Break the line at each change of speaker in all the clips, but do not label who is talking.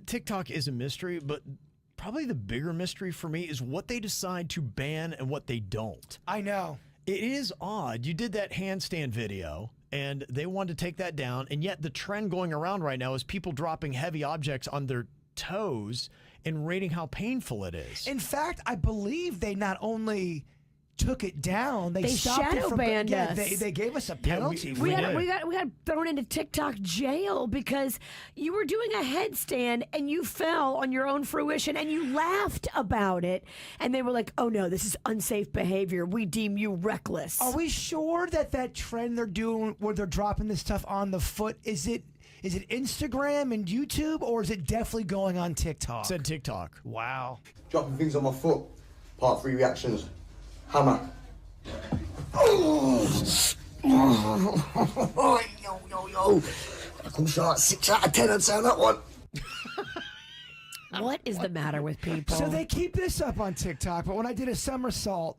TikTok is a mystery, but probably the bigger mystery for me is what they decide to ban and what they don't.
I know.
It is odd. You did that handstand video, and they wanted to take that down, and yet the trend going around right now is people dropping heavy objects on their toes and rating how painful it is.
In fact, I believe they not only took it down, they stopped
shadow
it from
banned us.
They gave us a penalty.
We got thrown into TikTok jail because you were doing a headstand and you fell on your own fruition and you laughed about it. And they were like, oh no, this is unsafe behavior. We deem you reckless.
Are we sure that trend they're doing where they're dropping this stuff on the foot, is it Instagram and YouTube, or is it definitely going on TikTok?
Said TikTok.
Wow.
Dropping things on my foot. Part 3 reactions. Hammer. Oh, yo. I come short 6 out of 10 I'd say on that one.
What is the matter with people?
So they keep this up on TikTok, but when I did a somersault,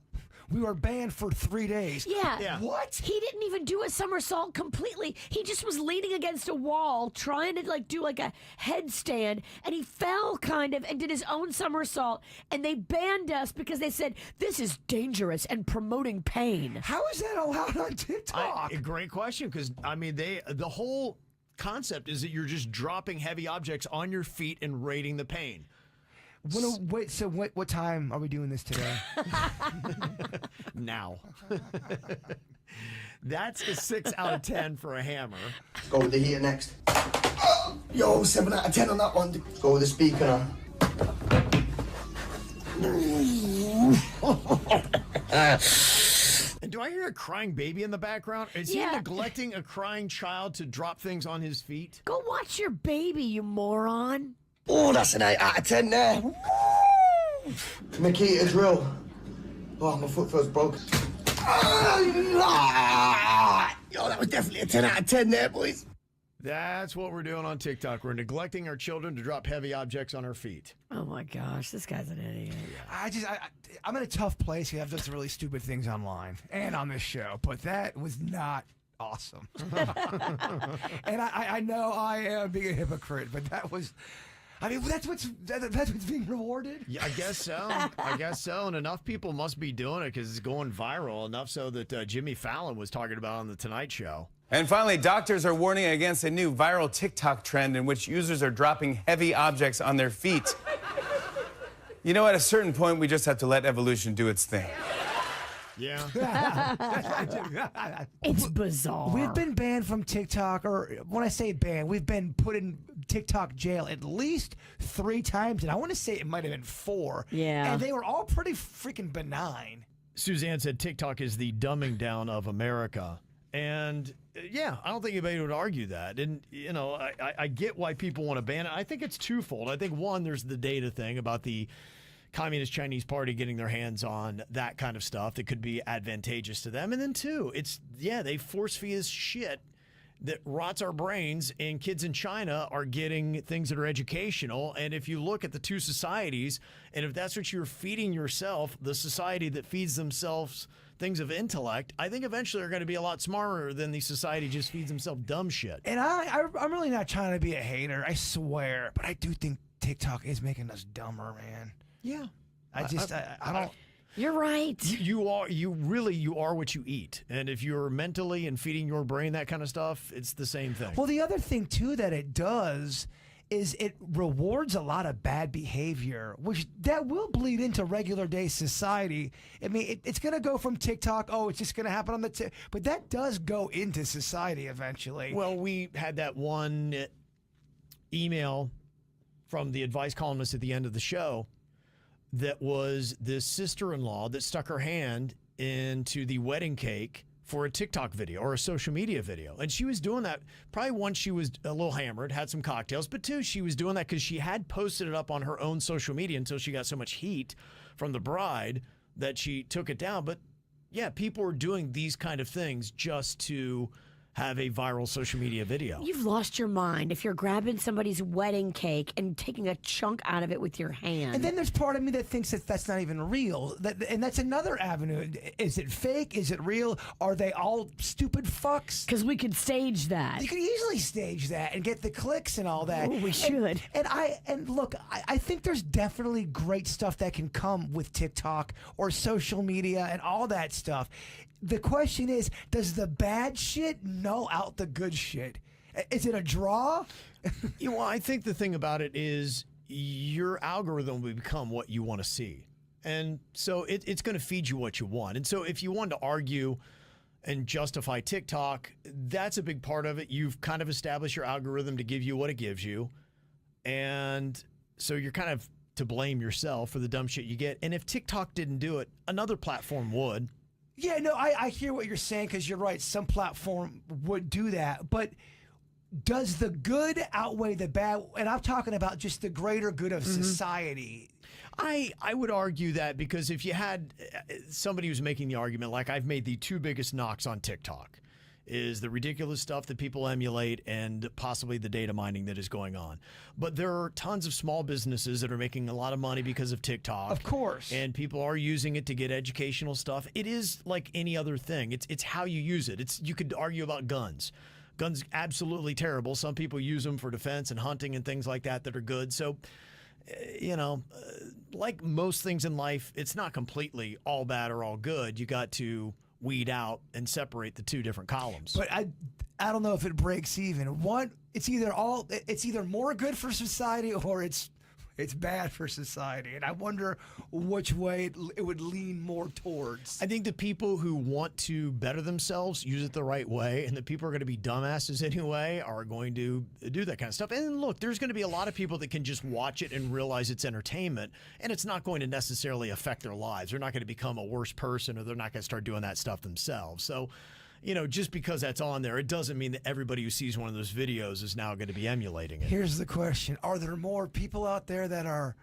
we were banned for 3 days.
Yeah.
What?
He didn't even do a somersault completely. He just was leaning against a wall trying to do a headstand, and he fell kind of and did his own somersault, and they banned us because they said this is dangerous and promoting pain.
How is that allowed on TikTok?
Great question, because the whole concept is that you're just dropping heavy objects on your feet and rating the pain.
Wait, so what time are we doing this today?
Now. That's a 6 out of 10 for a hammer.
Let's go with the heater next. Yo, 7 out of 10 on that one. Let's go with the speaker now.
And do I hear a crying baby in the background? Is he neglecting a crying child to drop things on his feet?
Go watch your baby, you moron.
Oh, that's an 8 out of 10 there. Makita drill. Oh, my foot feels broken. Yo, that was definitely a 10 out of 10 there, boys.
That's what we're doing on TikTok. We're neglecting our children to drop heavy objects on our feet.
Oh my gosh, this guy's an idiot.
I'm in a tough place. I've done some really stupid things online and on this show, but that was not awesome. And I know I am being a hypocrite, but that was... I mean, that's what's being rewarded?
Yeah, I guess so. And enough people must be doing it because it's going viral, enough so that Jimmy Fallon was talking about on The Tonight Show.
And finally, doctors are warning against a new viral TikTok trend in which users are dropping heavy objects on their feet. You know, at a certain point, we just have to let evolution do its thing.
Yeah.
It's bizarre.
We've been banned from TikTok, or when I say banned, we've been put in TikTok jail at least 3 times, and I want to say it might have been 4.
Yeah.
And they were all pretty freaking benign.
Suzanne said TikTok is the dumbing down of America. And yeah, I don't think anybody would argue that. And, you know, I get why people want to ban it. I think it's twofold. I think, one, there's the data thing about the Communist Chinese Party getting their hands on that kind of stuff that could be advantageous to them. And then 2, they force feed us shit that rots our brains, and kids in China are getting things that are educational. And if you look at the 2 societies, and if that's what you're feeding yourself, the society that feeds themselves things of intellect, I think eventually are going to be a lot smarter than the society just feeds themselves dumb shit.
And I'm really not trying to be a hater, I swear, but I do think TikTok is making us dumber, man.
Yeah.
I don't...
You're right.
You are what you eat. And if you're mentally and feeding your brain that kind of stuff, it's the same thing.
Well, the other thing, too, that it does is it rewards a lot of bad behavior, which that will bleed into regular day society. I mean, it's going to go from TikTok, it's just going to happen on the but that does go into society eventually.
Well, we had that one email from the advice columnist at the end of the show that was this sister-in-law that stuck her hand into the wedding cake for a TikTok video or a social media video. And she was doing that probably once she was a little hammered, had some cocktails, but 2, she was doing that because she had posted it up on her own social media until she got so much heat from the bride that she took it down. But yeah, people are doing these kind of things just to have a viral social media video.
You've lost your mind if you're grabbing somebody's wedding cake and taking a chunk out of it with your hand.
And then there's part of me that thinks that that's not even real. And that's another avenue. Is it fake? Is it real? Are they all stupid fucks?
Because we could stage that.
You could easily stage that and get the clicks and all that.
Ooh, we should.
And look, I think there's definitely great stuff that can come with TikTok or social media and all that stuff. The question is, does the bad shit null out the good shit? Is it a draw?
I think the thing about it is your algorithm will become what you want to see. And so it's going to feed you what you want. And so if you wanted to argue and justify TikTok, that's a big part of it. You've kind of established your algorithm to give you what it gives you. And so you're kind of to blame yourself for the dumb shit you get. And if TikTok didn't do it, another platform would.
Yeah, no, I hear what you're saying because you're right. Some platform would do that. But does the good outweigh the bad? And I'm talking about just the greater good of society.
I would argue that because if you had somebody who's making the argument, like I've made the two biggest knocks on TikTok, is the ridiculous stuff that people emulate and possibly the data mining that is going on. But there are tons of small businesses that are making a lot of money because of TikTok.
Of course.
And people are using it to get educational stuff. It is like any other thing. It's how you use it. You could argue about guns. Guns, absolutely terrible. Some people use them for defense and hunting and things like that are good. So, like most things in life, it's not completely all bad or all good. You got to weed out and separate the two different columns.
But I don't know if it breaks even. One, it's either more good for society or it's bad for society. And I wonder which way it would lean more towards.
I think the people who want to better themselves use it the right way, and the people who are going to be dumbasses anyway are going to do that kind of stuff. And look, there's going to be a lot of people that can just watch it and realize it's entertainment, and it's not going to necessarily affect their lives. They're not going to become a worse person, or they're not going to start doing that stuff themselves. So, just because that's on there, it doesn't mean that everybody who sees one of those videos is now going to be emulating it.
Here's the question. Are there more people out there that are,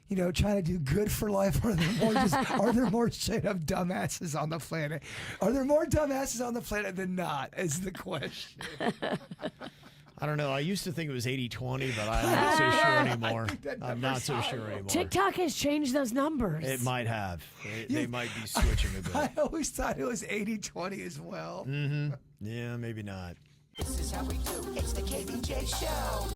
trying to do good for life? Or are there more straight up dumbasses on the planet? Are there more dumbasses on the planet than not, is the question.
I don't know. I used to think it was 80-20, but I'm not so sure anymore. I'm not so sure anymore.
TikTok has changed those numbers.
It might have. They might be switching a bit.
I always thought it was 80-20 as well.
Mm-hmm. Yeah, maybe not.
This is how we do. It's the KVJ Show.